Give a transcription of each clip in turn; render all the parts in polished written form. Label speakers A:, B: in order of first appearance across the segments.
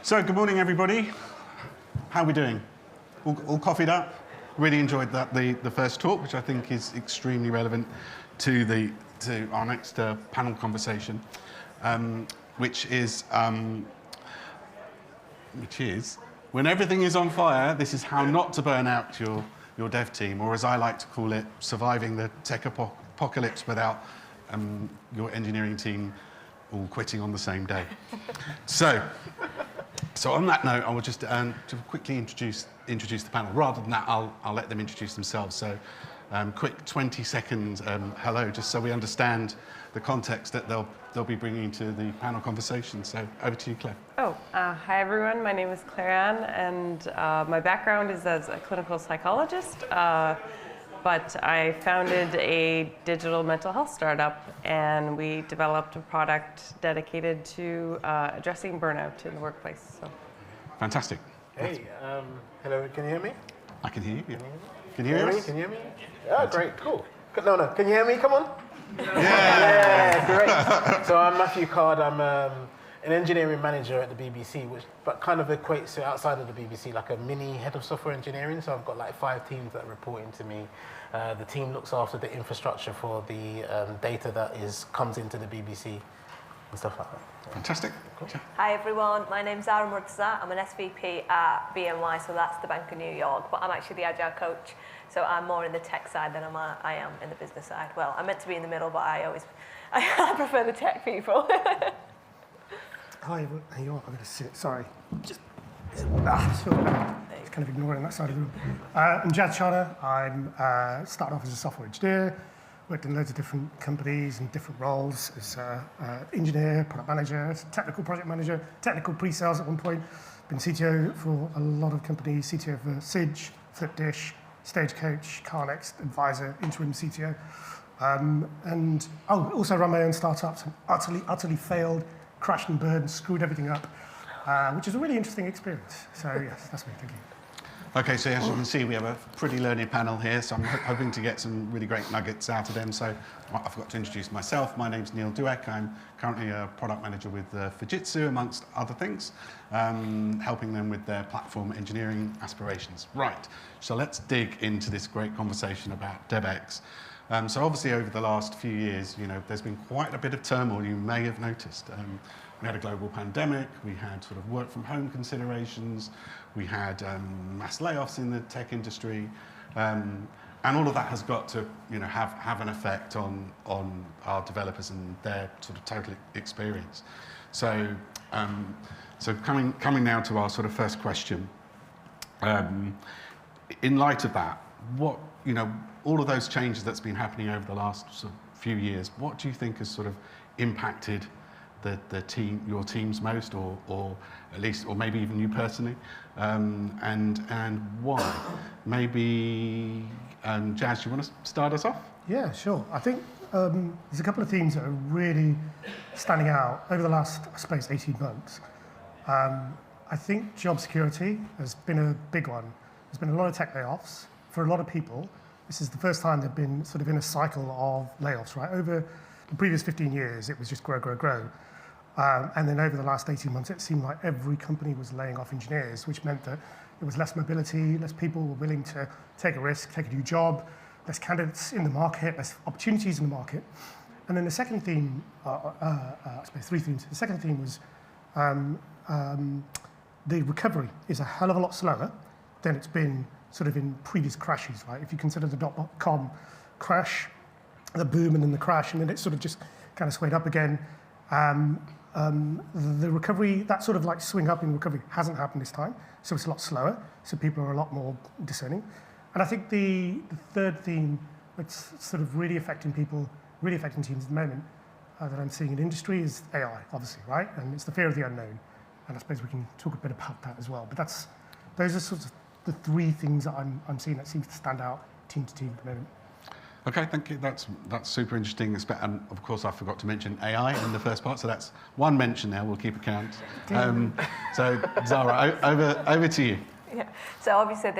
A: So, good morning, everybody. How are we doing? All coffeeed up? Really enjoyed the first talk, which I think is extremely relevant to our next panel conversation, which is when everything is on fire. This is how not to burn out your dev team, or as I like to call it, surviving the tech apocalypse without your engineering team all quitting on the same day. So on that note, I will just to quickly introduce the panel. Rather than that, I'll let them introduce themselves. So quick 20-second hello, just so we understand the context that they'll be bringing to the panel conversation. So over to you, Claire.
B: Hi everyone. My name is Claire Ann, and my background is as a clinical psychologist. But I founded a digital mental health startup, and we developed a product dedicated to addressing burnout in the workplace. So.
A: Fantastic.
C: Hey, hello, can you hear me?
A: I can hear you. Yeah. Can you hear us?
C: Can you hear me? Oh, great, cool. No, can you hear me? Come on.
A: Yeah,
C: great. So I'm Matthew Card. I'm an engineering manager at the BBC, but kind of equates to outside of the BBC like a mini head of software engineering. So I've got like 5 teams that report into me. The team looks after the infrastructure for the data that comes into the BBC and stuff like that.
A: Fantastic. Cool.
D: Hi everyone, my name's Zahraa Murtaza. I'm an SVP at BNY, so that's the Bank of New York, but I'm actually the Agile coach. So I'm more in the tech side than I am in the business side. Well, I'm meant to be in the middle, but I prefer the tech people.
E: Hi everyone. Hey, I'm going to sit. Sorry. Just it's kind of ignoring that side of the room. I'm Jaz Chana. I'm started off as a software engineer. Worked in loads of different companies and different roles as engineer, product manager, technical project manager, technical pre-sales at one point. Been CTO for a lot of companies. CTO for Sige, Flipdish, Stagecoach, Carnext, Advisor, interim CTO, and also run my own startups. And utterly failed. Crashed and burned, screwed everything up, which is a really interesting experience. So yes, that's me, thank you.
A: Okay, so as you can see, we have a pretty learned panel here, so I'm hoping to get some really great nuggets out of them. So I forgot to introduce myself. My name's Douek. I'm currently a product manager with Fujitsu, amongst other things, helping them with their platform engineering aspirations. Right, so let's dig into this great conversation about DevEx. So obviously over the last few years, there's been quite a bit of turmoil, you may have noticed. We had a global pandemic, we had sort of work from home considerations, we had mass layoffs in the tech industry, and all of that has got to have an effect on our developers and their sort of total experience. So, coming now to our sort of first question, in light of that, what, all of those changes that's been happening over the last sort of few years, what do you think has sort of impacted your teams most, or at least, or maybe even you personally, and why? Maybe, Jaz, you want to start us off?
E: Yeah, sure. I think there's a couple of themes that are really standing out over the last, I suppose, 18 months. I think job security has been a big one. There's been a lot of tech layoffs. For a lot of people, this is the first time they've been sort of in a cycle of layoffs, right? Over the previous 15 years, it was just grow. And then over the last 18 months, it seemed like every company was laying off engineers, which meant that there was less mobility, less people were willing to take a risk, take a new job, less candidates in the market, less opportunities in the market. And then the second theme, I suppose 3 themes. The second theme was the recovery is a hell of a lot slower than it's been sort of in previous crashes, right? If you consider the .com crash, the boom and then the crash, and then it sort of just kind of swayed up again. The recovery, that sort of like swing up in recovery hasn't happened this time, so it's a lot slower, so people are a lot more discerning. And I think the third theme that's sort of really affecting people, really affecting teams at the moment, that I'm seeing in industry is AI, obviously, right? And it's the fear of the unknown. And I suppose we can talk a bit about that as well. But those are sort of the 3 things that I'm seeing that seems to stand out team to team at the moment.
A: Okay, thank you. That's super interesting. And of course, I forgot to mention AI in the first part, so that's 1 mention there. We'll keep account. So Zahraa, over to you.
D: Yeah. So obviously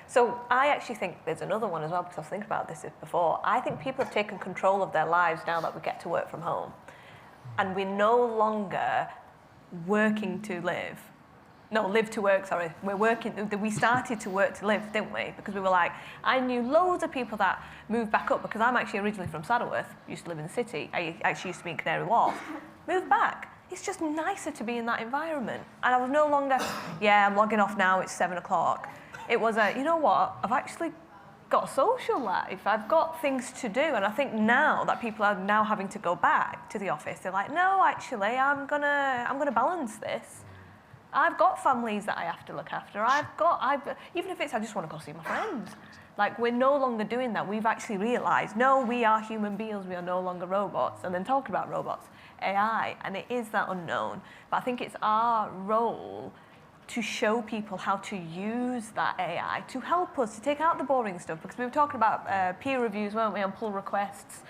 D: so I actually think there's another one as well, because I was thinking about this before. I think people have taken control of their lives now that we get to work from home. And we're no longer working to live. live to work, sorry. We started to work to live, didn't we? Because we were like, I knew loads of people that moved back up, because I'm actually originally from Saddleworth, used to live in the city. I actually used to be in Canary Wharf. Moved back. It's just nicer to be in that environment. And I was no longer, I'm logging off now, it's 7 o'clock. It was you know what, I've actually got a social life, I've got things to do. And I think now that people are now having to go back to the office, they're like, no, actually, I'm gonna balance this. I've got families that I have to look after. Even if it's I just want to go see my friends. Like, we're no longer doing that. We've actually realised, no, we are human beings. We are no longer robots. And then talking about robots, AI, and it is that unknown. But I think it's our role to show people how to use that AI to help us to take out the boring stuff. Because we were talking about peer reviews, weren't we, on pull requests.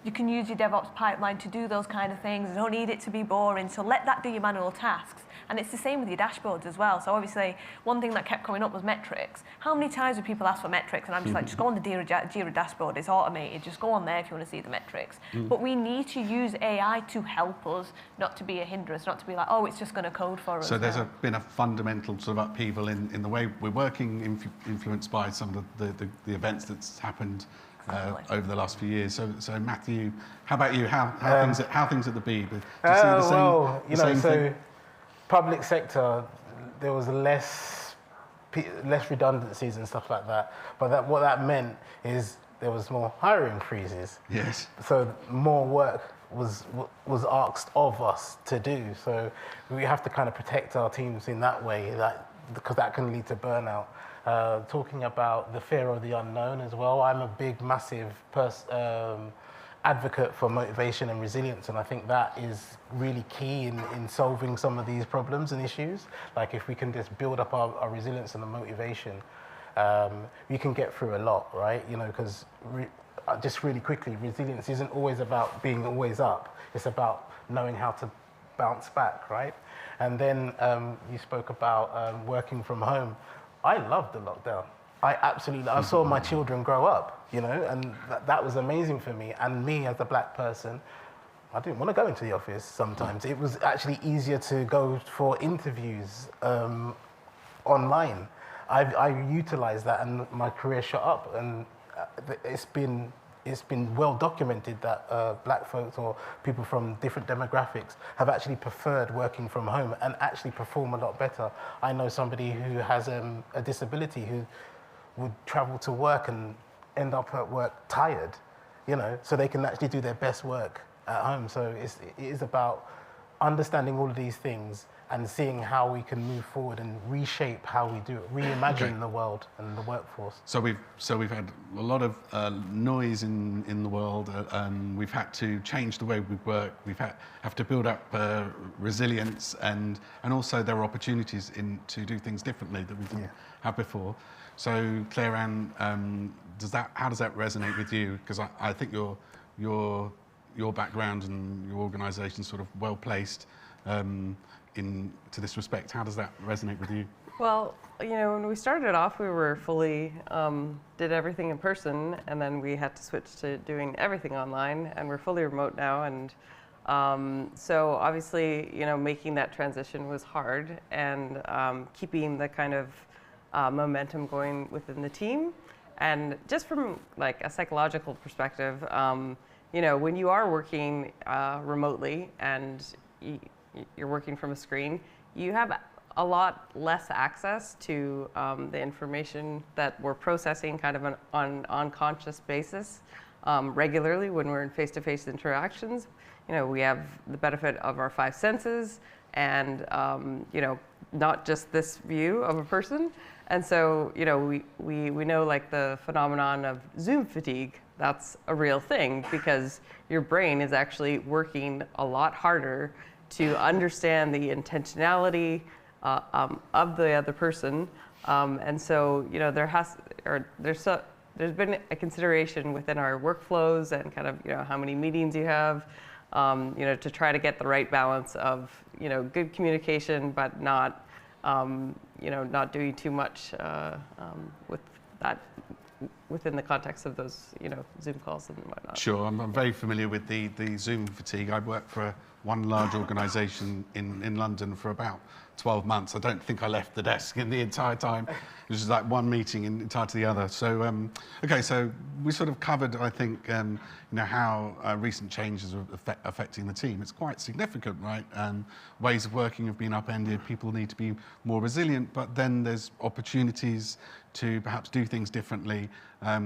D: You can use your DevOps pipeline to do those kind of things. You don't need it to be boring. So let that do your manual tasks. And it's the same with your dashboards as well. So obviously, one thing that kept coming up was metrics. How many times do people ask for metrics? And I'm just like, just go on the Jira dashboard. It's automated. Just go on there if you want to see the metrics. But we need to use AI to help us, not to be a hindrance, not to be like, oh, it's just going to code for us.
A: So there's been a fundamental sort of upheaval in the way we're working, influenced by some of the events that's happened over the last few years. So Matthew, how about you? How things at the B? Do you see the same thing?
C: Public sector, there was less redundancies and stuff like that. But what that meant is there was more hiring freezes.
A: Yes.
C: So more work was asked of us to do. So we have to kind of protect our teams in that way, because that can lead to burnout. Talking about the fear of the unknown as well, I'm a big, massive advocate for motivation and resilience, and I think that is really key in solving some of these problems and issues. Like, if we can just build up our resilience and the motivation, we can get through a lot, right? You know, because just really quickly, resilience isn't always about being always up. It's about knowing how to bounce back, right? And then you spoke about working from home. I loved the lockdown. I saw my children grow up, you know, and that was amazing for me. And me as a black person, I didn't want to go into the office sometimes. It was actually easier to go for interviews online. I utilized that, and my career shot up. And it's been well documented that black folks or people from different demographics have actually preferred working from home and actually perform a lot better. I know somebody who has a disability who would travel to work and end up at work tired, you know, so they can actually do their best work at home. So it is about understanding all of these things and seeing how we can move forward and reshape how we do it, reimagine the world and the workforce.
A: So we've had a lot of noise in the world. We've had to change the way we work. Have to build up resilience, and also there are opportunities to do things differently that we didn't have before. So Claire Ann, how does that resonate with you? Because I think your background and your organisation is sort of well placed to this respect. How does that resonate with you?
B: Well, you know, when we started off, we were fully did everything in person, and then we had to switch to doing everything online, and we're fully remote now. And so obviously, you know, making that transition was hard, and keeping the kind of momentum going within the team. And just from like a psychological perspective, you know, when you are working remotely and you're working from a screen, you have a lot less access to the information that we're processing kind of on an unconscious basis regularly when we're in face-to-face interactions. You know, we have the benefit of our 5 senses and, you know, not just this view of a person. And so, you know, we know like the phenomenon of Zoom fatigue, that's a real thing because your brain is actually working a lot harder to understand the intentionality of the other person. And so, you know, there's been a consideration within our workflows and kind of, you know, how many meetings you have, you know, to try to get the right balance of, you know, good communication, but not, you know, not doing too much with that within the context of those, Zoom calls and whatnot.
A: Sure, I'm very familiar with the Zoom fatigue. I worked for one large organisation in London for about 12 months. I don't think I left the desk in the entire time. It was just like one meeting in entire to the other. So, okay, so we sort of covered, I think, how recent changes are affecting the team. It's quite significant, right? Ways of working have been upended. People need to be more resilient, but then there's opportunities to perhaps do things differently,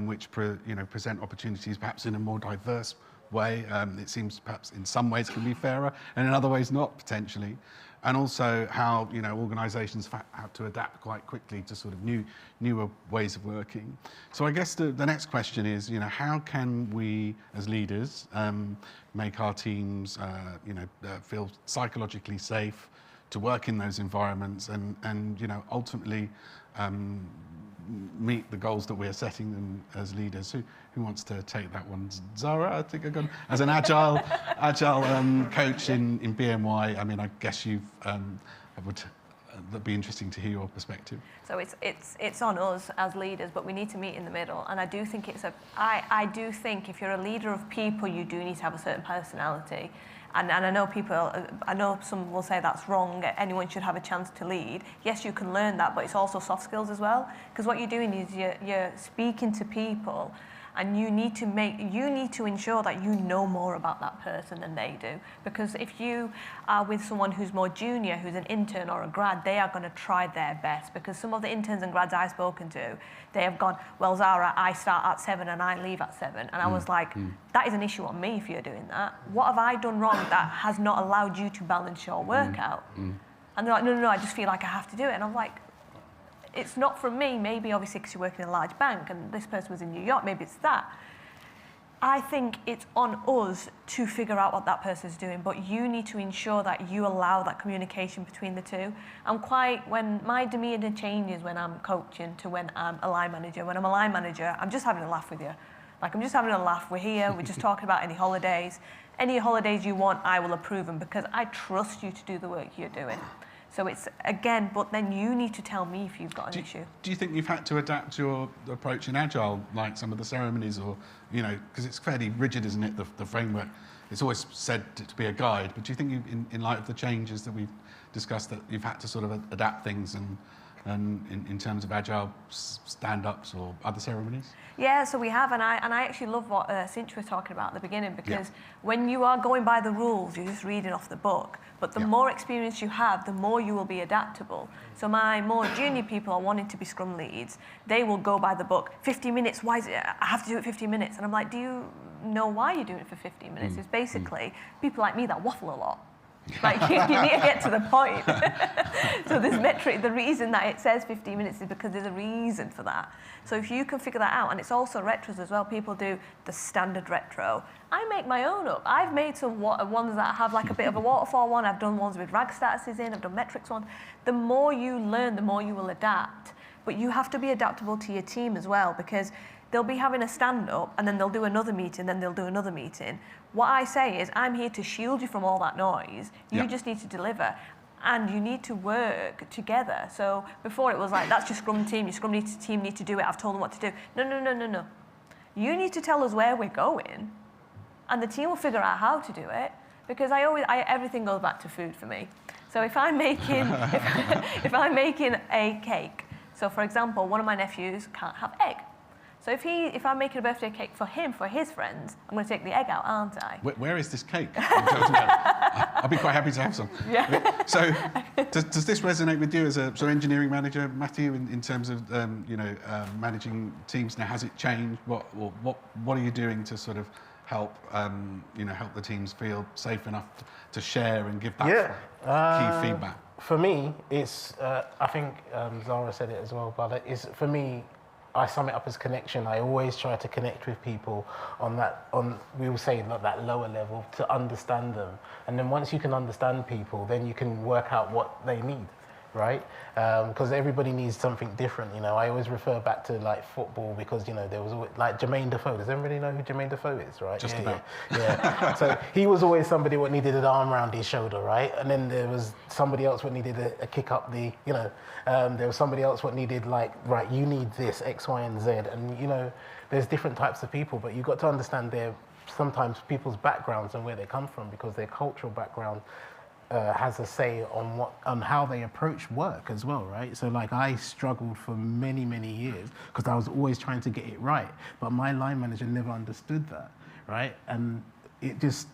A: which present opportunities perhaps in a more diverse way. It seems perhaps in some ways can be fairer and in other ways not, potentially. And also how organisations have to adapt quite quickly to sort of newer ways of working. So I guess the next question is, how can we as leaders make our teams feel psychologically safe to work in those environments and ultimately meet the goals that we're setting them as leaders. Who wants to take that one? Zahraa, I think I've gone as an agile coach in BMY. I mean, I guess that'd be interesting to hear your perspective.
D: So it's on us as leaders, but we need to meet in the middle. And I do think I do think if you're a leader of people, you do need to have a certain personality. And I know some will say that's wrong, anyone should have a chance to lead. Yes, you can learn that, but it's also soft skills as well. Because what you're doing is you're speaking to people, and you need to ensure that you know more about that person than they do. Because if you are with someone who's more junior, who's an intern or a grad, they are going to try their best. Because some of the interns and grads I've spoken to, they have gone, well, Zahraa, I start at 7 and I leave at 7. And I was like, that is an issue on me if you're doing that. What have I done wrong that has not allowed you to balance your work out? And they're like, no, I just feel like I have to do it. And I'm like, it's not from me, maybe obviously because you work in a large bank and this person was in New York, maybe it's that. I think it's on us to figure out what that person's doing, but you need to ensure that you allow that communication between the two. When my demeanour changes when I'm coaching to when I'm a line manager. When I'm a line manager, I'm just having a laugh with you. Like, I'm just having a laugh, we're here, we're just talking about any holidays. Any holidays you want, I will approve them because I trust you to do the work you're doing. So it's, again, but then you need to tell me if you've got an issue.
A: Do you think you've had to adapt your approach in Agile, like some of the ceremonies, or, because it's fairly rigid, isn't it, the framework? It's always said to be a guide, but do you think in light of the changes that we've discussed, that you've had to sort of adapt things and in terms of Agile stand-ups or other ceremonies?
D: Yeah, so we have, and I actually love what Cinch was talking about at the beginning, because when you are going by the rules, you're just reading off the book. But the more experience you have, the more you will be adaptable. So my more junior people are wanting to be Scrum leads. They will go by the book. 50 minutes, why is it? I have to do it 50 minutes. And I'm like, do you know why you're doing it for 15 minutes? It's basically people like me that waffle a lot. Like, you need to get to the point. So this metric, the reason that it says 15 minutes is because there's a reason for that. So if you can figure that out, and it's also retros as well, people do the standard retro. I make my own up. I've made some ones that have like a bit of a waterfall one. I've done ones with RAG statuses in, I've done metrics ones. The more you learn, the more you will adapt. But you have to be adaptable to your team as well, because they'll be having a stand-up and then they'll do another meeting, then they'll do another meeting. What I say is, I'm here to shield you from all that noise. You just need to deliver. And you need to work together. So before it was like, that's your Scrum team, your Scrum team need to do it, I've told them what to do. No. You need to tell us where we're going, and the team will figure out how to do it, because everything goes back to food for me. So if I'm making, if I'm making a cake, so for example, one of my nephews can't have egg. So if I'm making a birthday cake for him, for his friends, I'm going to take the egg out, aren't I?
A: Where is this cake? I'll be quite happy to have some.
D: Yeah.
A: So does this resonate with you as a engineering manager, Matthew, in terms of managing teams now? Has it changed? What are you doing to sort of help help the teams feel safe enough to share and give that key feedback?
C: For me, it's I think Zahraa said it as well, but for me, I sum it up as connection. I always try to connect with people we will say that lower level, to understand them. And then once you can understand people, then you can work out what they need. right? Because everybody needs something different, you know. I always refer back to like football because, you know, there was always, like Jermaine Defoe. Does everybody know who Jermaine Defoe is, right?
A: Just about.
C: Yeah. So he was always somebody what needed an arm around his shoulder, right? And then there was somebody else what needed a kick up the, you know, there was somebody else what needed like, right, you need this, X, Y, and Z. And, you know, there's different types of people, but you've got to understand sometimes people's backgrounds and where they come from, because their cultural background has a say on how they approach work as well, right? So like I struggled for many, many years because I was always trying to get it right, but my line manager never understood that, right? And it just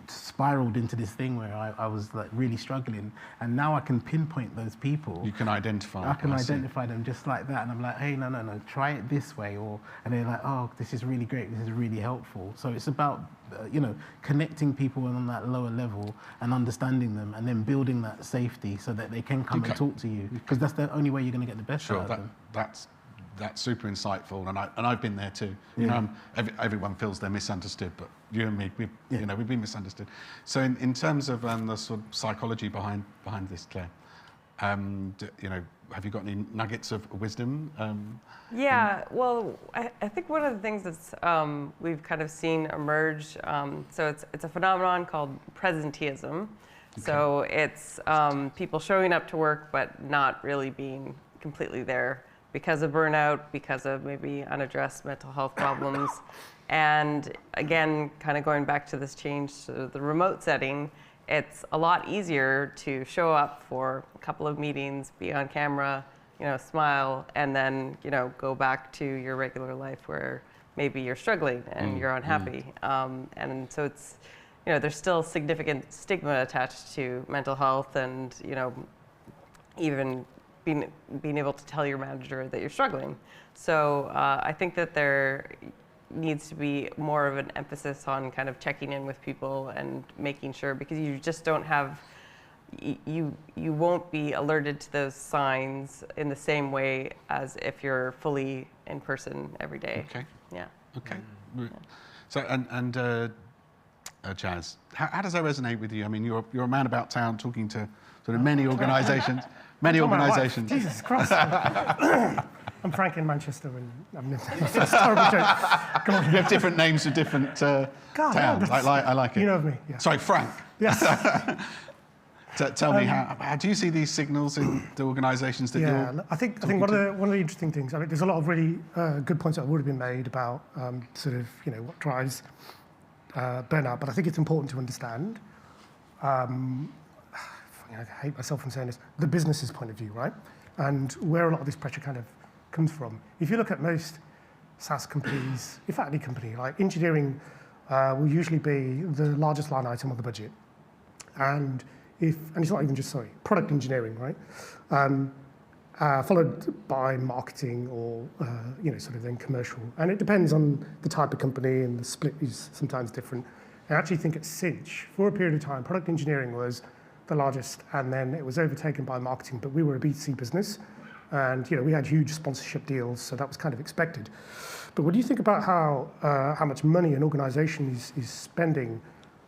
C: spiraled into this thing where I was like really struggling, and now I can pinpoint those people.
A: You can identify.
C: I can identify them just like that, and I'm like, hey, no, try it this way, and they're like, oh, this is really great, this is really helpful. So it's about you know, connecting people on that lower level and understanding them, and then building that safety so that they can come and talk to you, because that's the only way you're going to get the best out of them.
A: That's super insightful, and I've been there too. You know, everyone feels they're misunderstood, but you and me, you know, we've been misunderstood. So in terms of the sort of psychology behind this, Claire, you know, have you got any nuggets of wisdom?
B: Yeah, well, I think one of the things that's we've kind of seen emerge, so it's a phenomenon called presenteeism. Okay. So it's people showing up to work but not really being completely there because of burnout, because of maybe unaddressed mental health problems. And again, kind of going back to this change to the remote setting, it's a lot easier to show up for a couple of meetings, be on camera, you know, smile, and then, you know, go back to your regular life where maybe you're struggling and you're unhappy. And so it's, you know, there's still significant stigma attached to mental health, and, you know, even being able to tell your manager that you're struggling. So I think that there needs to be more of an emphasis on kind of checking in with people and making sure, because you just don't have, you won't be alerted to those signs in the same way as if you're fully in person every day.
A: Okay.
B: Yeah.
A: Okay. So and Jaz, how does that resonate with you? I mean, you're a man about town, talking to sort of many organisations. Many organisations.
E: Jesus Christ. I'm Frank in Manchester, and that's a terrible joke. Come on.
A: You have different names for different towns. I like it.
E: You know of me. Yeah.
A: Sorry, Frank.
E: Yes.
A: Tell me, how do you see these signals in the organisations that you're?
E: Yeah, I think one of the interesting things. I mean, there's a lot of really good points that have already been made about sort of, you know, what drives burnout, but I think it's important to understand. I hate myself for saying this, the business's point of view, right? And where a lot of this pressure kind of comes from. If you look at most SaaS companies, in fact, any company, like engineering will usually be the largest line item on the budget. And it's not even just, product engineering, right? Followed by marketing or, you know, sort of then commercial. And it depends on the type of company, and the split is sometimes different. I actually think at Cinch, for a period of time, product engineering was the largest, and then it was overtaken by marketing, but we were a B2C business, and, you know, we had huge sponsorship deals, so that was kind of expected. But when you think about how much money an organization is spending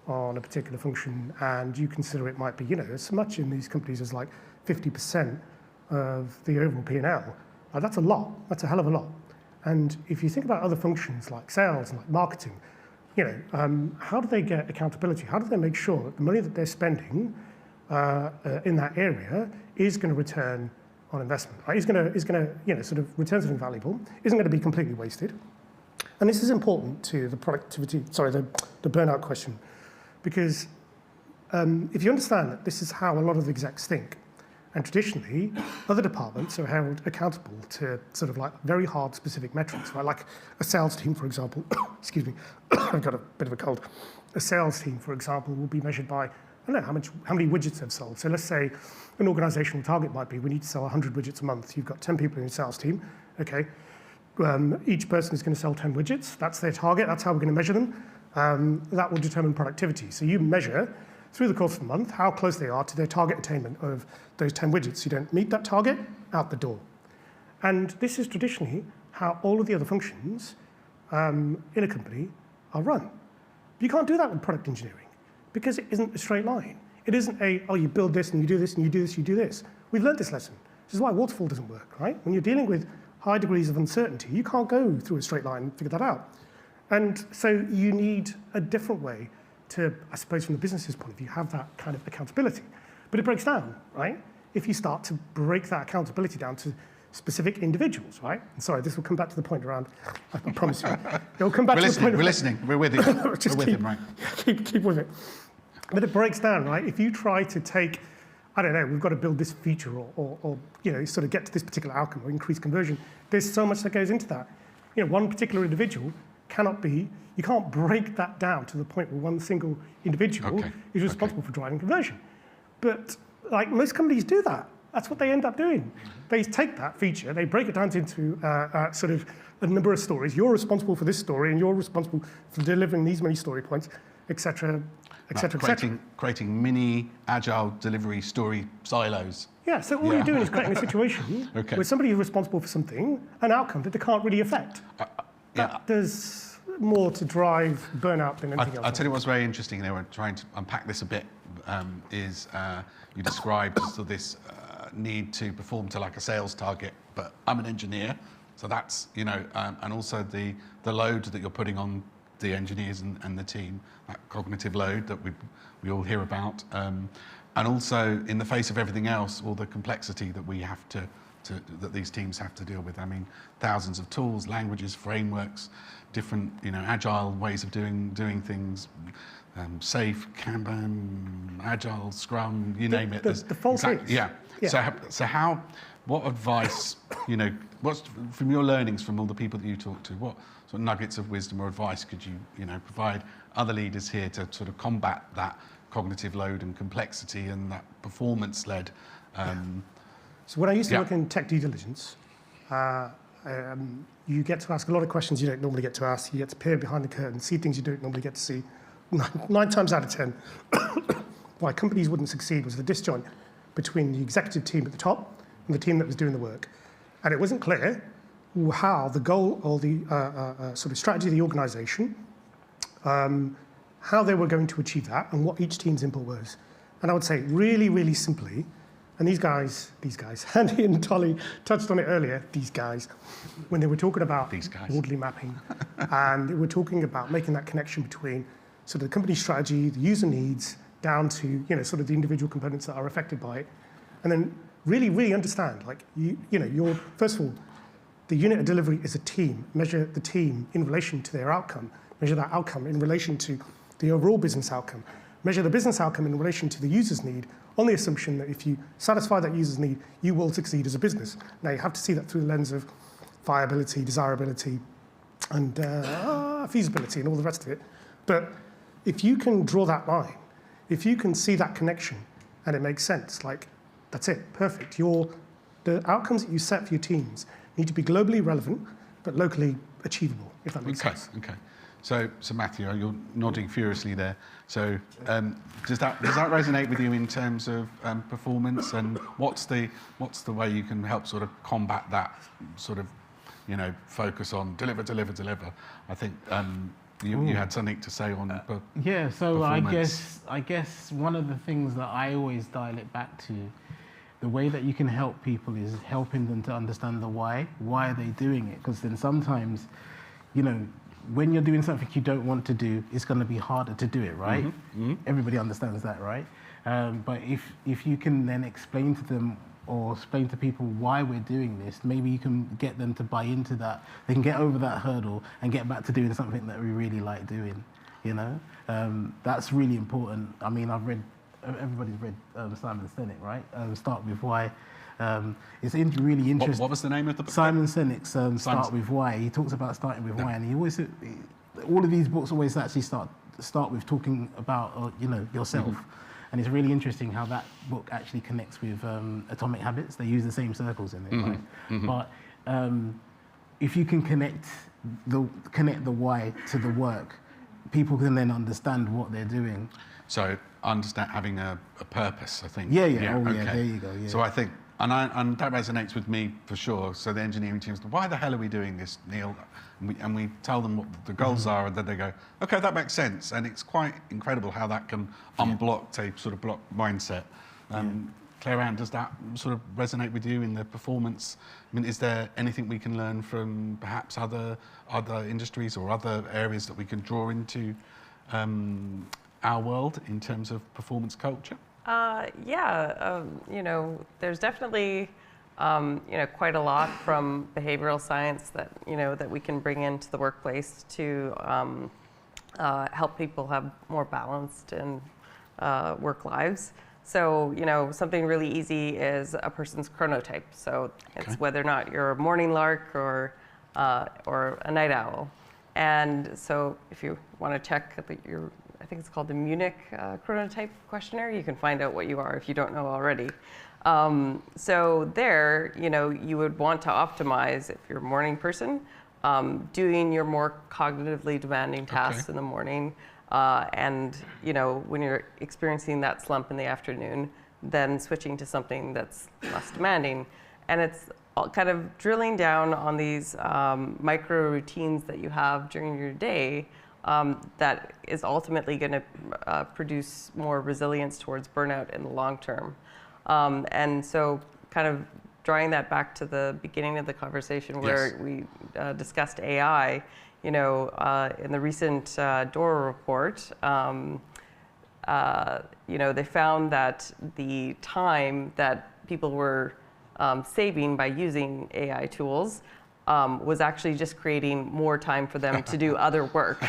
E: on a particular function, and you consider it might be, you know, as much in these companies as like 50% of the overall P&L, that's a lot, that's a hell of a lot. And if you think about other functions like sales and like marketing, you know, how do they get accountability? How do they make sure that the money that they're spending in that area is going to return on investment, right? Is going to, you know, sort of return something valuable, isn't going to be completely wasted. And this is important to the the burnout question, because if you understand that this is how a lot of execs think, and traditionally, other departments are held accountable to sort of like very hard specific metrics, right? Like a sales team, for example, excuse me, I've got a bit of a cold. A sales team, for example, will be measured by, I don't know, how many widgets they've sold. So let's say an organizational target might be, we need to sell 100 widgets a month. You've got 10 people in your sales team, okay? Each person is going to sell 10 widgets. That's their target. That's how we're going to measure them. That will determine productivity. So you measure through the course of the month how close they are to their target attainment of those 10 widgets. You don't meet that target, out the door. And this is traditionally how all of the other functions in a company are run. You can't do that with product engineering, because it isn't a straight line. It isn't you build this and you do this and you do this, you do this. We've learned this lesson. This is why waterfall doesn't work, right? When you're dealing with high degrees of uncertainty, you can't go through a straight line and figure that out. And so you need a different way to, I suppose, from the business's point of view, have that kind of accountability. But it breaks down, right? If you start to break that accountability down to specific individuals, right? And sorry, this will come back to the point around, I promise you. It'll come back to the point.
A: We're listening. We're with you. We're with him, right?
E: Keep with it. But it breaks down, right? If you try to take, I don't know, we've got to build this feature or sort of get to this particular outcome or increase conversion, there's so much that goes into that. One particular individual cannot be, you can't break that down to the point where one single individual is responsible for driving conversion. But like most companies do that. That's what they end up doing. They take that feature, they break it down into sort of a number of stories. You're responsible for this story, and you're responsible for delivering these many story points, etc., etc., etc.
A: Creating mini agile delivery story silos.
E: Yeah, so all you're doing is creating a situation where somebody is responsible for something, an outcome that they can't really affect. There's more to drive burnout than anything else.
A: I'll tell you what's very interesting there, we're trying to unpack this a bit, is you described sort of this need to perform to like a sales target, but I'm an engineer, so that's, and also the load that you're putting on the engineers and the team, that cognitive load that we all hear about, and also in the face of everything else, all the complexity that we have that these teams have to deal with. I mean, thousands of tools, languages, frameworks, different, agile ways of doing things, safe, Kanban, agile, Scrum, you name it.
E: The false is.
A: Yeah. So what advice, what's from your learnings from all the people that you talk to, what sort of nuggets of wisdom or advice could you, provide other leaders here to sort of combat that cognitive load and complexity and that performance-led?
E: So when I used to work in tech due diligence, you get to ask a lot of questions you don't normally get to ask. You get to peer behind the curtain, see things you don't normally get to see. 9 times out of 10, why companies wouldn't succeed was the disjoint between the executive team at the top and the team that was doing the work. And it wasn't clear how the goal or the sort of strategy of the organization, how they were going to achieve that and what each team's input was. And I would say really, really simply, and these guys, Andy and Tolly touched on it earlier, these guys, when they were talking about orderly mapping, and they were talking about making that connection between sort of the company strategy, the user needs, down to sort of the individual components that are affected by it, and then really, really understand, like you're first of all, the unit of delivery is a team. Measure the team in relation to their outcome. Measure that outcome in relation to the overall business outcome. Measure the business outcome in relation to the user's need, on the assumption that if you satisfy that user's need, you will succeed as a business. Now, you have to see that through the lens of viability, desirability, and feasibility, and all the rest of it. But if you can draw that line, if you can see that connection, and it makes sense, like, that's it, perfect. The outcomes that you set for your teams need to be globally relevant, but locally achievable, if that makes sense.
A: Okay. So Matthew, you're nodding furiously there. So does that resonate with you in terms of performance, and what's the way you can help sort of combat that sort of focus on deliver? I think you had something to say on
C: so
A: performance.
C: I guess one of the things that I always dial it back to, the way that you can help people is helping them to understand the why are they doing it, because then sometimes when you're doing something you don't want to do, it's going to be harder to do it, right? Mm-hmm. Everybody understands that, right? But if you can then explain to them or explain to people why we're doing this, maybe you can get them to buy into that. They can get over that hurdle and get back to doing something that we really like doing, That's really important. I mean, everybody's read Simon Sinek, right? Start with Why. It's really interesting.
A: What was the name of the book?
C: Simon Sinek's Start with Why. He talks about starting with why, and he always, all of these books always actually start with talking about yourself. Mm-hmm. And it's really interesting how that book actually connects with Atomic Habits. They use the same circles in it,
A: mm-hmm.
C: right?
A: Mm-hmm.
C: But if you can connect the why to the work, people can then understand what they're doing.
A: So understand having a purpose, I think.
C: Yeah.
A: Okay.
C: There you go. Yeah.
A: So I think, and that resonates with me for sure. So the engineering teams, why the hell are we doing this, Neil? And we tell them what the goals are, and then they go, okay, that makes sense. And it's quite incredible how that can unblock a sort of block mindset. Claire Ann, does that sort of resonate with you in the performance? I mean, is there anything we can learn from perhaps other industries or other areas that we can draw into our world in terms of performance culture?
B: You know, there's definitely quite a lot from behavioral science that that we can bring into the workplace to help people have more balanced and work lives. So, something really easy is a person's chronotype. So it's whether or not you're a morning lark or a night owl. And so if you want to check I think it's called the Munich chronotype questionnaire, you can find out what you are if you don't know already. So there, you would want to optimize, if you're a morning person, doing your more cognitively demanding tasks in the morning. And when you're experiencing that slump in the afternoon, then switching to something that's less demanding. And it's kind of drilling down on these micro routines that you have during your day that is ultimately going to produce more resilience towards burnout in the long term. And so kind of drawing that back to the beginning of the conversation where we discussed AI, in the recent DORA report, they found that the time that people were saving by using AI tools was actually just creating more time for them to do other work.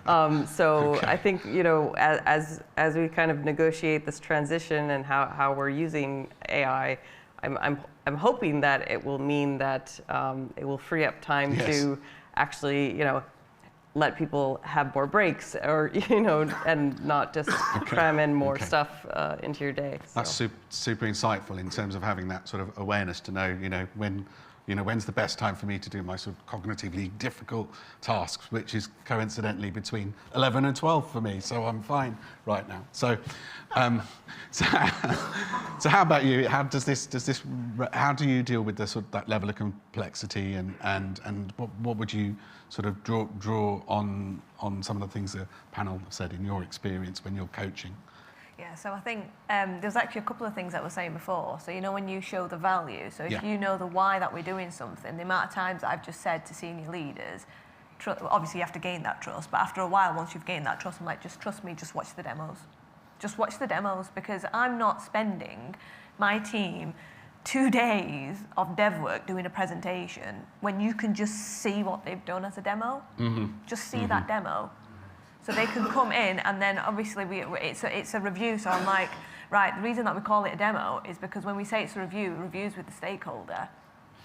B: I think, as we kind of negotiate this transition and how we're using AI, I'm hoping that it will mean that it will free up time to actually, let people have more breaks or, and not just cram in more stuff into your day. So.
A: That's super insightful in terms of having that sort of awareness to know, when's the best time for me to do my sort of cognitively difficult tasks, which is coincidentally between 11 and 12 for me, so I'm fine right now. So how about you? How do you deal with the sort of that level of complexity and what would you sort of draw on some of the things the panel said in your experience when you're coaching?
D: Yeah, so I think there's actually a couple of things that we're saying before. So, when you show the value, so if you know the why that we're doing something, the amount of times that I've just said to senior leaders, obviously you have to gain that trust, but after a while, once you've gained that trust, I'm like, just trust me, just watch the demos. Just watch the demos, because I'm not spending my team 2 days of dev work doing a presentation when you can just see what they've done as a demo. Just see that demo. So they can come in, and then obviously it's a review. So I'm like, right, the reason that we call it a demo is because when we say it's a review, it reviews with the stakeholder.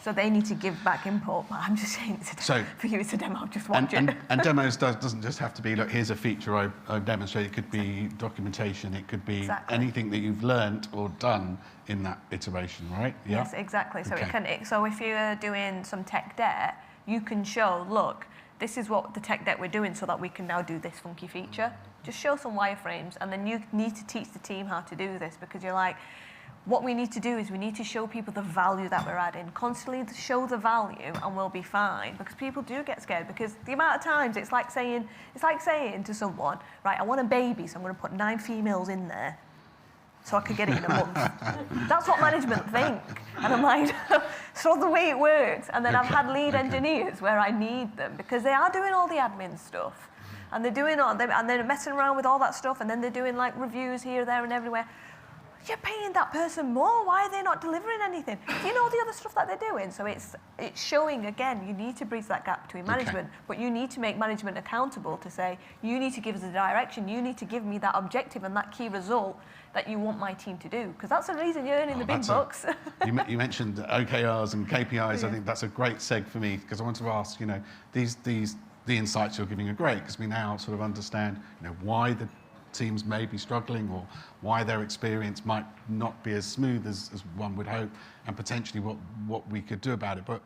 D: So they need to give back input. But I'm just saying it's a demo. For you, it's a demo. Just watch it.
A: And demos doesn't just have to be, look, here's a feature I demonstrate. It could be documentation. It could be anything that you've learned or done in that iteration, right? Yeah?
D: Yes, exactly. So so if you're doing some tech debt, you can show, look, this is what the tech debt we're doing so that we can now do this funky feature. Just show some wireframes, and then you need to teach the team how to do this, because you're like, what we need to do is we need to show people the value that we're adding. Constantly show the value and we'll be fine, because people do get scared, because the amount of times it's like saying to someone, right, I want a baby, so I'm going to put 9 females in there so I could get it in a month. That's what management think. And I'm like, so the way it works. And then I've had lead engineers where I need them, because they are doing all the admin stuff. And they're doing and they're messing around with all that stuff, and then they're doing like reviews here, there, and everywhere. You're paying that person more. Why are they not delivering anything? Do you know the other stuff that they're doing? So it's showing, again, you need to bridge that gap between management, but you need to make management accountable to say, you need to give us a direction, you need to give me that objective and that key result that you want my team to do, because that's the reason you're earning the big bucks.
A: You mentioned OKRs and KPIs. I think that's a great seg for me, because I want to ask, the insights you're giving are great, because we now sort of understand, why the teams may be struggling, or why their experience might not be as smooth as one would hope, and potentially what we could do about it. But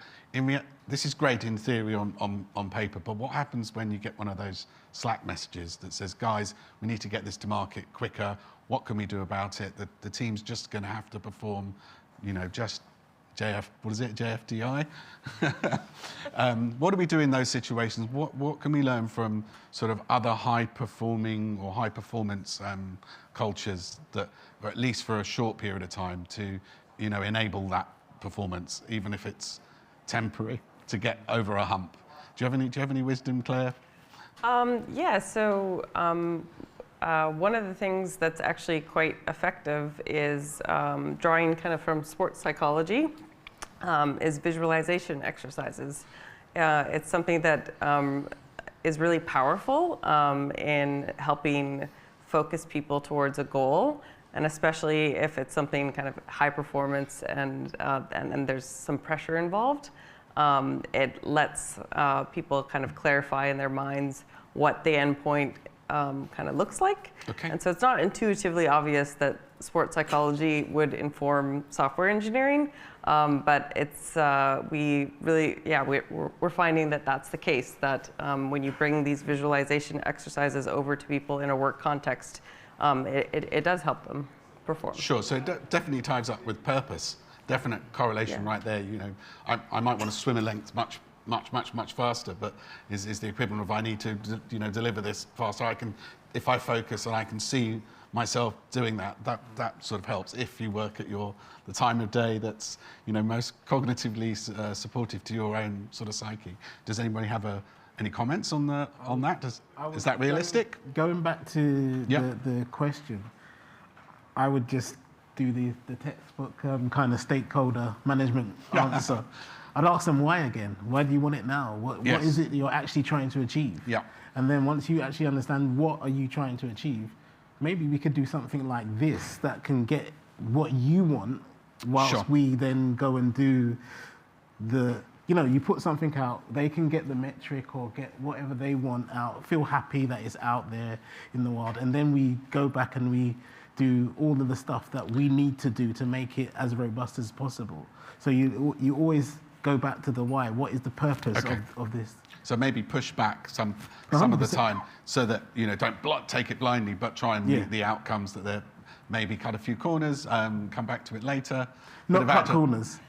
A: this is great in theory on paper, but what happens when you get one of those Slack messages that says, guys, we need to get this to market quicker, what can we do about it? The team's just going to have to perform, just JFDI. What do we do in those situations? What can we learn from sort of other high-performing or high-performance cultures that, or at least for a short period of time, to enable that performance, even if it's temporary, to get over a hump? Do you have any wisdom, Claire?
B: Yeah, so one of the things that's actually quite effective is drawing kind of from sports psychology, is visualization exercises. It's something that is really powerful in helping focus people towards a goal, and especially if it's something kind of high performance and there's some pressure involved. It lets people kind of clarify in their minds what the endpoint kind of looks like.
A: Okay.
B: And so it's not intuitively obvious that sports psychology would inform software engineering, but it's we're finding that that's the case, that when you bring these visualization exercises over to people in a work context, it does help them perform.
A: Sure, so it definitely ties up with purpose. Definite correlation right there. I might want to swim a length much faster, but is the equivalent of I need to deliver this faster. I can, if I focus and I can see myself doing that sort of helps. If you work at the time of day that's most cognitively supportive to your own sort of psyche. Does anybody have any comments on that? Is that realistic?
C: Going back to the question, I would just do the textbook kind of stakeholder management answer. I'd ask them why again. Why do you want it now? What is it that you're actually trying to achieve?
A: Yeah.
C: And then once you actually understand what are you trying to achieve, maybe we could do something like this that can get what you want, whilst we then go and do you put something out, they can get the metric or get whatever they want out, feel happy that it's out there in the world, and then we go back and we do all of the stuff that we need to do to make it as robust as possible. So you always go back to the why. What is the purpose of this?
A: So maybe push back some of the time, so that don't take it blindly, but try and meet the outcomes that they're. Maybe cut a few corners, come back to it later.
C: Not cut corners.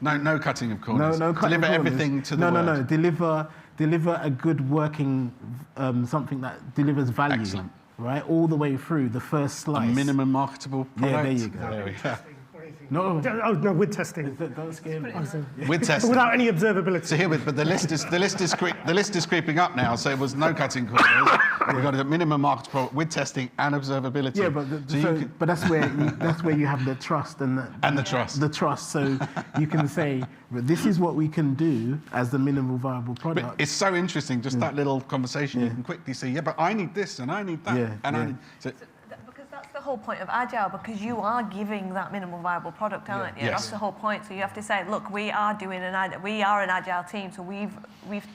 A: No cutting of corners.
C: No cutting
A: Deliver
C: corners.
A: everything to the word.
C: No. Deliver a good working something that delivers value.
A: Excellent.
C: Right, all the way through the first slice.
A: A minimum marketable product.
C: Yeah, there you go.
A: There we go.
C: No,
E: with testing.
C: Don't scare me.
A: With testing.
E: Without any observability.
A: So here, but the list is creeping up now. So it was no cutting corners. We've got a minimum marketable product with testing and observability.
C: Yeah, but that's where you have the trust and
A: the trust.
C: The trust, so you can say, this is what we can do as the minimal viable product.
A: But it's so interesting, just that little conversation. You can quickly see, but I need this and I need that, I need.
D: Because that's the whole point of Agile, because you are giving that minimal viable product, aren't you?
A: Yes.
D: That's the whole point. So you have to say, look, we are an Agile team, so we've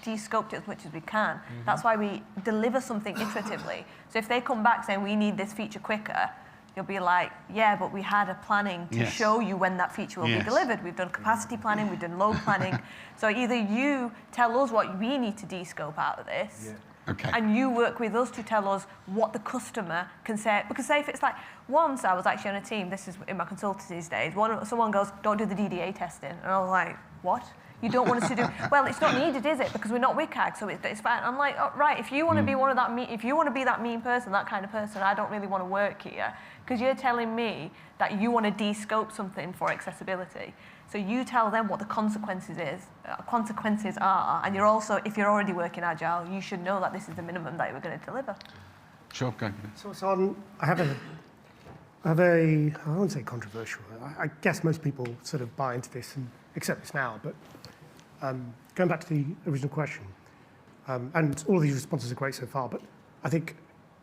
D: de-scoped it as much as we can. Mm-hmm. That's why we deliver something iteratively. So if they come back saying we need this feature quicker, you'll be like, yeah, but we had a planning to show you when that feature will be delivered. We've done capacity planning, we've done load planning. So either you tell us what we need to de-scope out of this, and you work with us to tell us what the customer can say. Because say if it's like, once I was actually on a team, this is in my consultancy days, someone goes, don't do the DDA testing. And I was like, what? You don't want us to do, well, it's not needed, is it? Because we're not WCAG, so it's fine. I'm like, oh, right, if you want to be if you want to be that mean person, that kind of person, I don't really want to work here. Because you're telling me that you want to de-scope something for accessibility. So you tell them what the consequences are, and you're also, if you're already working Agile, you should know that this is the minimum that we're going to deliver.
A: Sure, go.
E: So I have a, I won't say controversial, I guess most people sort of buy into this and accept this now, but going back to the original question, and all of these responses are great so far, but I think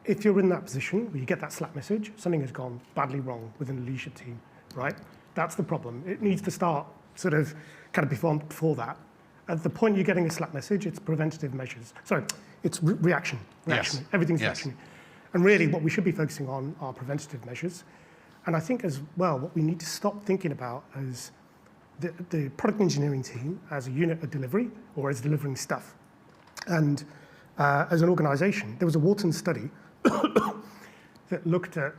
E: if you're in that position where you get that Slack message, something has gone badly wrong within the leadership team, right? That's the problem. It needs to start sort of kind of before that. At the point you're getting a Slack message, it's preventative measures. Sorry, it's reaction.
A: Yes.
E: Everything's
A: Yes.
E: reaction. And really what we should be focusing on are preventative measures. And I think as well, what we need to stop thinking about as the product engineering team as a unit of delivery or as delivering stuff. And as an organization, there was a Wharton study that looked at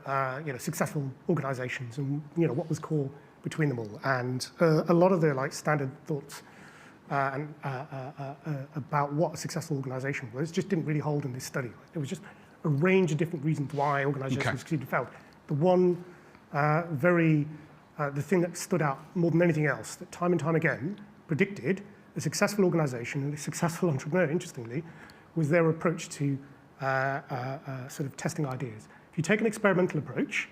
E: successful organizations and what was called between them all. And a lot of the like standard thoughts about what a successful organization was just didn't really hold in this study. There was just a range of different reasons why organizations succeeded and failed. The one the thing that stood out more than anything else, that time and time again predicted a successful organization and a successful entrepreneur, interestingly, was their approach to sort of testing ideas. If you take an experimental approach,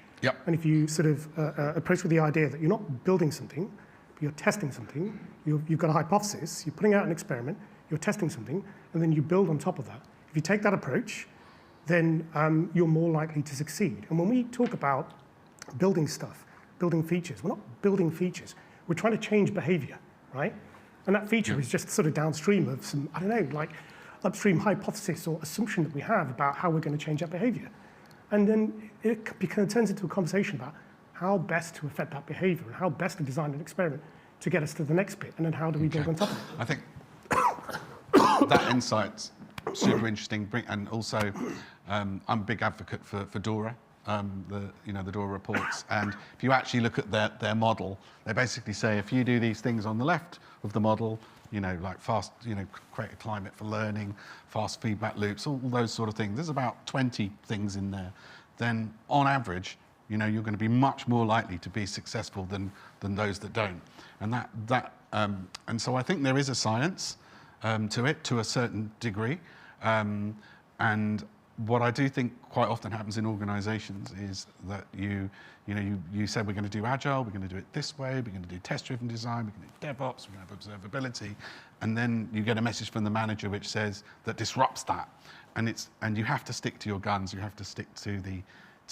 E: and if you sort of approach with the idea that you're not building something, but you're testing something, you've got a hypothesis, you're putting out an experiment, you're testing something, and then you build on top of that. If you take that approach, then you're more likely to succeed. And when we talk about building stuff, building features, we're not building features, we're trying to change behavior, right? And that feature is just sort of downstream of some, I don't know, like upstream hypothesis or assumption that we have about how we're going to change that behavior. And then it turns into a conversation about how best to affect that behavior and how best to design an experiment to get us to the next bit, and then how do we build on top of it.
A: I think that insight's super interesting, and also I'm a big advocate for DORA, the DORA reports, and if you actually look at their model, they basically say if you do these things on the left of the model, like fast, create a climate for learning, fast feedback loops, all those sort of things. There's about 20 things in there. Then on average, you're going to be much more likely to be successful than those that don't. And so I think there is a science to it to a certain degree. And what I do think quite often happens in organizations is that you said we're going to do Agile, we're going to do it this way, we're going to do test-driven design, we're going to do DevOps, we're going to have observability, and then you get a message from the manager which says that disrupts that, and you have to stick to your guns, you have to stick to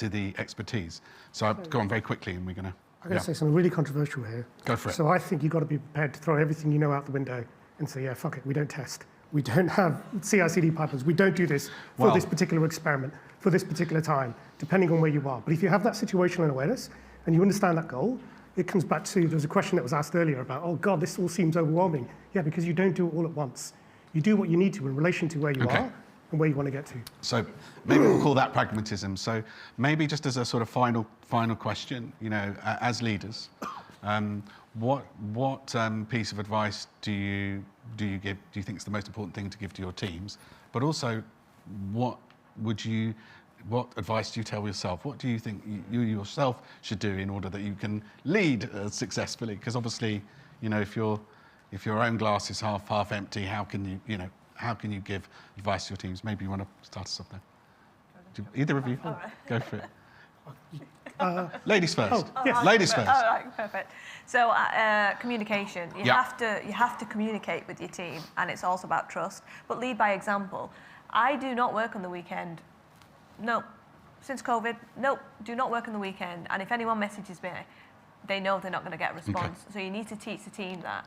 A: the expertise. So I'll go on very quickly, and we're going to.
E: I'm going to say something really controversial here.
A: Go for it.
E: So I think you've got to be prepared to throw everything you know out the window and say, yeah, fuck it, we don't test. We don't have CI/CD pipelines. We don't do this for this particular experiment, for this particular time, depending on where you are. But if you have that situational awareness and you understand that goal, it comes back to, there was a question that was asked earlier about, oh God, this all seems overwhelming. Yeah, because you don't do it all at once. You do what you need to in relation to where you are and where you want to get to.
A: So maybe we'll call that pragmatism. So maybe just as a sort of final question, as leaders, what piece of advice do you think is the most important thing to give to your teams? But also, what advice do you tell yourself? What do you think you yourself should do in order that you can lead successfully? Because obviously, if your own glass is half empty, how can you give advice to your teams? Maybe you want to start us off there. Either of you, go for it. Ladies first.
E: Yes.
A: Ladies first.
D: All right, perfect. So communication. You have to communicate with your team, and it's also about trust. But lead by example. I do not work on the weekend. No. Since COVID, no, do not work on the weekend. And if anyone messages me, they know they're not going to get a response. So you need to teach the team that.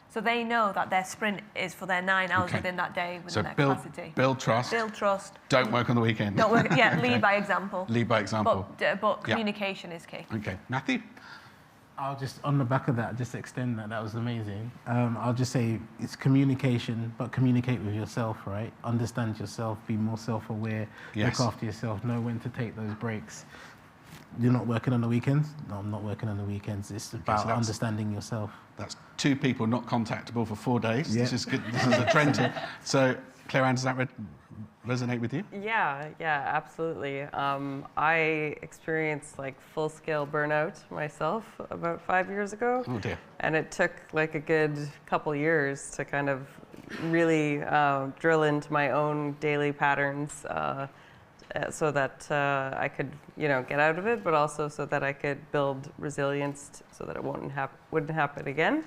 D: So they know that their sprint is for their 9 hours within that day, within their capacity.
A: Build trust.
D: Build trust.
A: Don't work on the weekend.
D: Don't work. Yeah, lead by example.
A: Lead by example.
D: But communication is key.
A: Okay, Matthew.
C: I'll just, on the back of that, just extend that. That was amazing. I'll just say it's communication, but communicate with yourself, right? Understand yourself, be more self-aware, look after yourself, know when to take those breaks. You're not working on the weekends? No, I'm not working on the weekends. It's about understanding yourself.
A: That's 2 people not contactable for 4 days. Yeah. This is good. This is a trend here. So, Claire Ann, does that resonate with you?
B: Yeah, absolutely. I experienced full-scale burnout myself about 5 years ago.
A: Oh dear.
B: And it took a good couple years to kind of really drill into my own daily patterns so that I could, get out of it, but also so that I could build resilience so that it wouldn't happen again.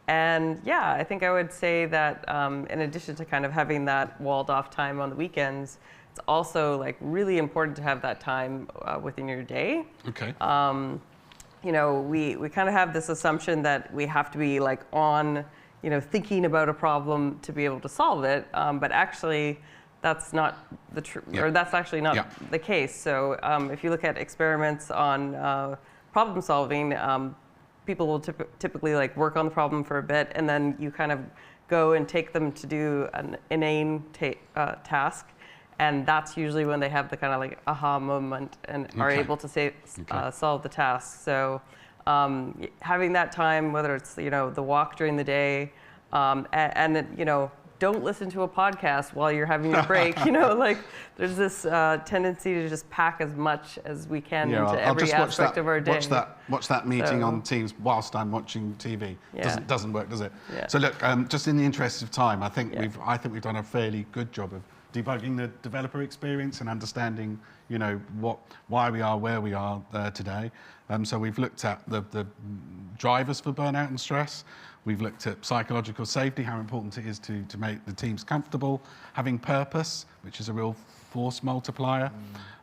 B: And I think I would say that in addition to kind of having that walled off time on the weekends, it's also really important to have that time within your day.
A: Okay.
B: We kind of have this assumption that we have to be on, thinking about a problem to be able to solve it, but actually that's not the truth, or that's actually not the case. So if you look at experiments on problem solving, people will typically work on the problem for a bit, and then you kind of go and take them to do an inane task, and that's usually when they have the kind of aha moment and are able to solve the task. So having that time, whether it's the walk during the day, and don't listen to a podcast while you're having your break. Like there's this tendency to just pack as much as we can into every aspect of our day.
A: Watch that meeting on Teams whilst I'm watching TV.
B: Yeah.
A: Doesn't work, does it?
B: Yeah.
A: So look, just in the interest of time, I think we've done a fairly good job of debugging the developer experience and understanding, why we are where we are today. So we've looked at the drivers for burnout and stress. We've looked at psychological safety, how important it is to make the teams comfortable, having purpose, which is a real force multiplier,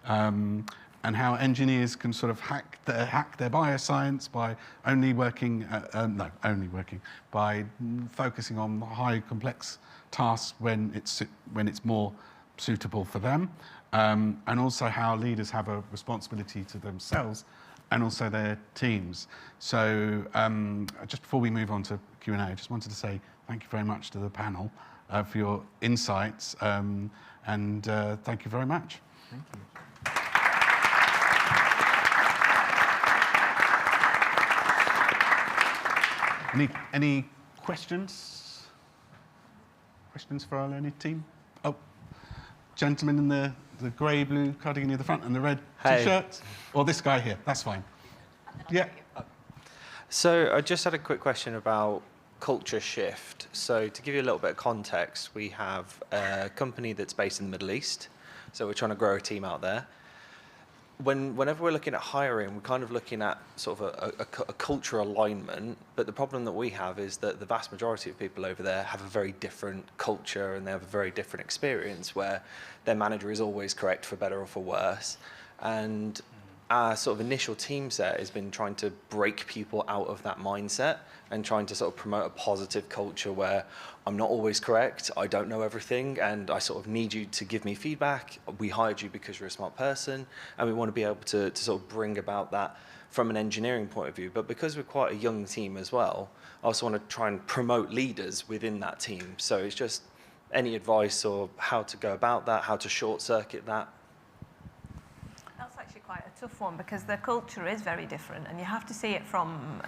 A: and how engineers can sort of hack their bioscience by by focusing on high complex tasks when it's more suitable for them, and also how leaders have a responsibility to themselves and also their teams. So just before we move on to Q&A, I just wanted to say thank you very much to the panel for your insights, and thank you very much. Thank you. Any questions? Questions for our learned team? Oh, gentleman in the grey-blue cardigan near the front and the red T-shirt? Or this guy here, that's fine. Yeah.
F: So I just had a quick question about culture shift. So to give you a little bit of context, we have a company that's based in the Middle East. So we're trying to grow a team out there. Whenever we're looking at hiring, we're kind of looking at sort of a culture alignment, but the problem that we have is that the vast majority of people over there have a very different culture and they have a very different experience where their manager is always correct for better or for worse. And our sort of initial team set has been trying to break people out of that mindset and trying to sort of promote a positive culture where I'm not always correct, I don't know everything, and I sort of need you to give me feedback. We hired you because you're a smart person, and we want to be able to sort of bring about that from an engineering point of view. But because we're quite a young team as well, I also want to try and promote leaders within that team. So it's just any advice or how to go about that, how to short circuit that.
D: That's actually quite a tough one because the culture is very different, and you have to see it from.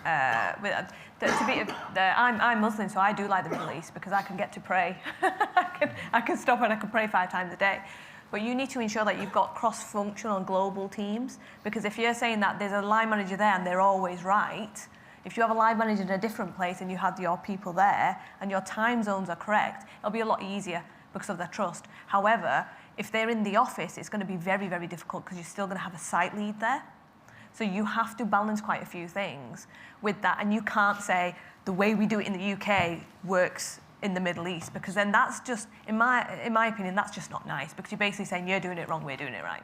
D: I'm Muslim, so I do like the Middle East because I can get to pray. I can stop and I can pray 5 times a day. But you need to ensure that you've got cross-functional global teams, because if you're saying that there's a line manager there and they're always right, if you have a line manager in a different place and you have your people there and your time zones are correct, it'll be a lot easier because of their trust. However, if they're in the office, it's going to be very, very difficult because you're still going to have a site lead there. So you have to balance quite a few things with that. And you can't say the way we do it in the UK works in the Middle East, because then that's just, in my opinion, that's just not nice, because you're basically saying you're doing it wrong, we're doing it right.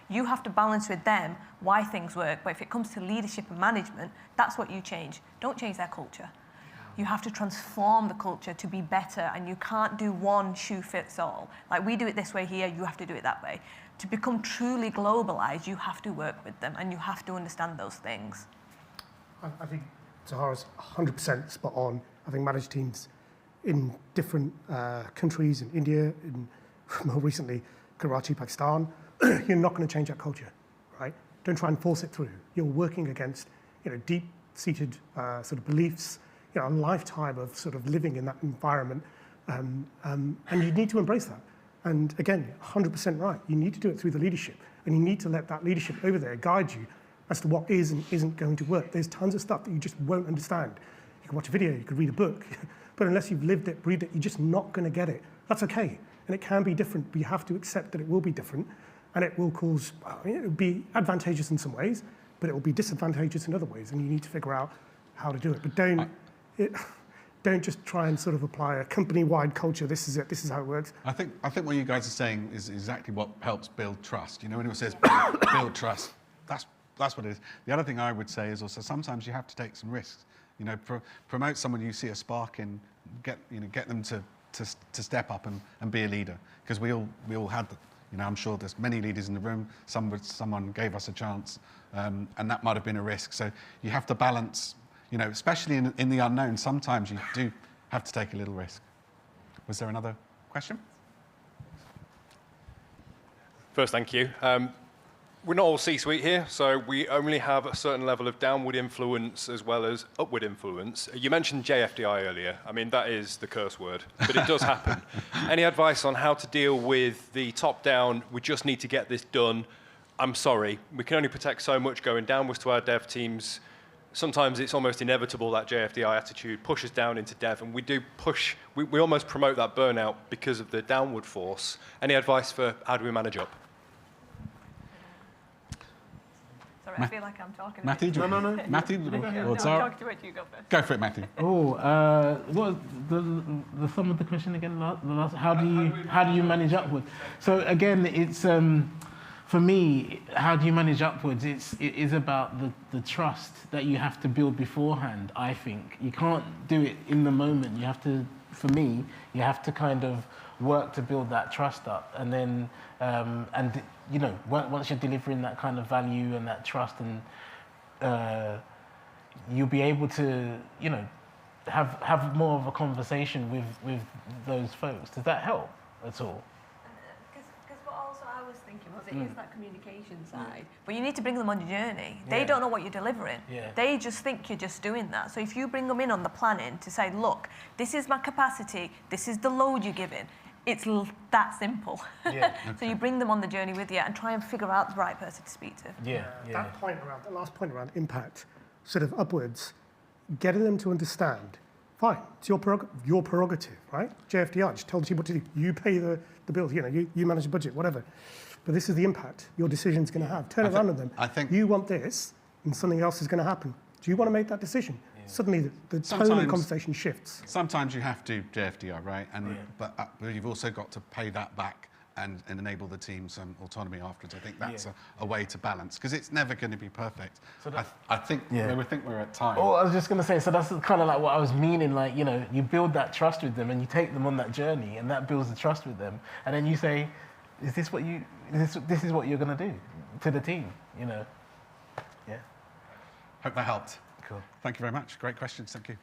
D: You have to balance with them why things work. But if it comes to leadership and management, that's what you change. Don't change their culture. You have to transform the culture to be better, and you can't do one shoe fits all. Like we do it this way here, you have to do it that way. To become truly globalized, you have to work with them and you have to understand those things.
E: I think Zahra's 100% spot on. Having managed teams in different countries, in India, in more recently Karachi, Pakistan, you're not going to change that culture, right? Don't try and force it through. You're working against, deep-seated sort of beliefs, a lifetime of sort of living in that environment, and you need to embrace that. And again, 100% right. You need to do it through the leadership, and you need to let that leadership over there guide you as to what is and isn't going to work. There's tons of stuff that you just won't understand. You can watch a video, you could read a book, but unless you've lived it, breathed it, you're just not going to get it. That's okay, and it can be different, but you have to accept that it will be different, and it will cause, it will be advantageous in some ways, but it will be disadvantageous in other ways, and you need to figure out how to do it. But don't just try and sort of apply a company-wide culture. This is it. This is how it works.
A: I think what you guys are saying is exactly what helps build trust. When anyone says build trust, that's what it is. The other thing I would say is also sometimes you have to take some risks. Promote someone you see a spark in, get them to step up and be a leader, because we all had that. I'm sure there's many leaders in the room. Someone gave us a chance, and that might have been a risk. So you have to balance. Especially in the unknown, sometimes you do have to take a little risk. Was there another question?
G: First, thank you. we're not all C-suite here, so we only have a certain level of downward influence as well as upward influence. You mentioned JFDI earlier. I mean, that is the curse word, but it does happen. Any advice on how to deal with the top-down, we just need to get this done? I'm sorry, we can only protect so much going downwards to our dev teams. Sometimes it's almost inevitable that JFDI attitude pushes down into dev, and we do push, we almost promote that burnout because of the downward force. Any advice for how do we manage up?
D: Sorry, I feel like I'm talking.
A: Matthew,
C: No.
A: Matthew, or Zahraa?
D: Talk to it, you go first.
A: Go for it, Matthew.
C: Oh, what was the sum of the question again? The last, how do you manage upwards? So again, it's for me, how do you manage upwards? It is about the trust that you have to build beforehand. I think you can't do it in the moment. You have to, for me, you have to kind of work to build that trust up, and then you know, once you're delivering that kind of value and that trust, and you'll be able to, you know, have more of a conversation with those folks. Does that help at all?
D: Because what also I was thinking was it is that communication side, but you need to bring them on your journey. They don't know what you're delivering.
C: Yeah.
D: They just think you're just doing that. So if you bring them in on the planning to say, look, this is my capacity, this is the load you're giving, it's that simple.
C: Yeah.
D: So you bring them on the journey with you and try and figure out the right person to speak to.
C: Yeah.
E: That point around, the last point around impact, sort of upwards, getting them to understand, fine, it's your prerogative, right? JFDI just tells you what to do. You pay the bills, you know, you manage the budget, whatever. But this is the impact your decision's going to have. Turn it around on them.
A: I think
E: you want this, and something else is going to happen. Do you want to make that decision? Yeah. Suddenly, the tone of the conversation shifts.
A: Sometimes you have to JFDI, right? And but you've also got to pay that back and enable the team some autonomy afterwards. I think that's a way to balance, because it's never going to be perfect. So I think we're at time.
C: Oh, I was just going to say, so that's kind of like what I was meaning, like, you know, you build that trust with them and you take them on that journey, and that builds the trust with them. And then you say, is this what this is what you're going to do to the team, you know? Yeah.
A: Hope that helped.
C: Cool.
A: Thank you very much. Great questions. Thank you.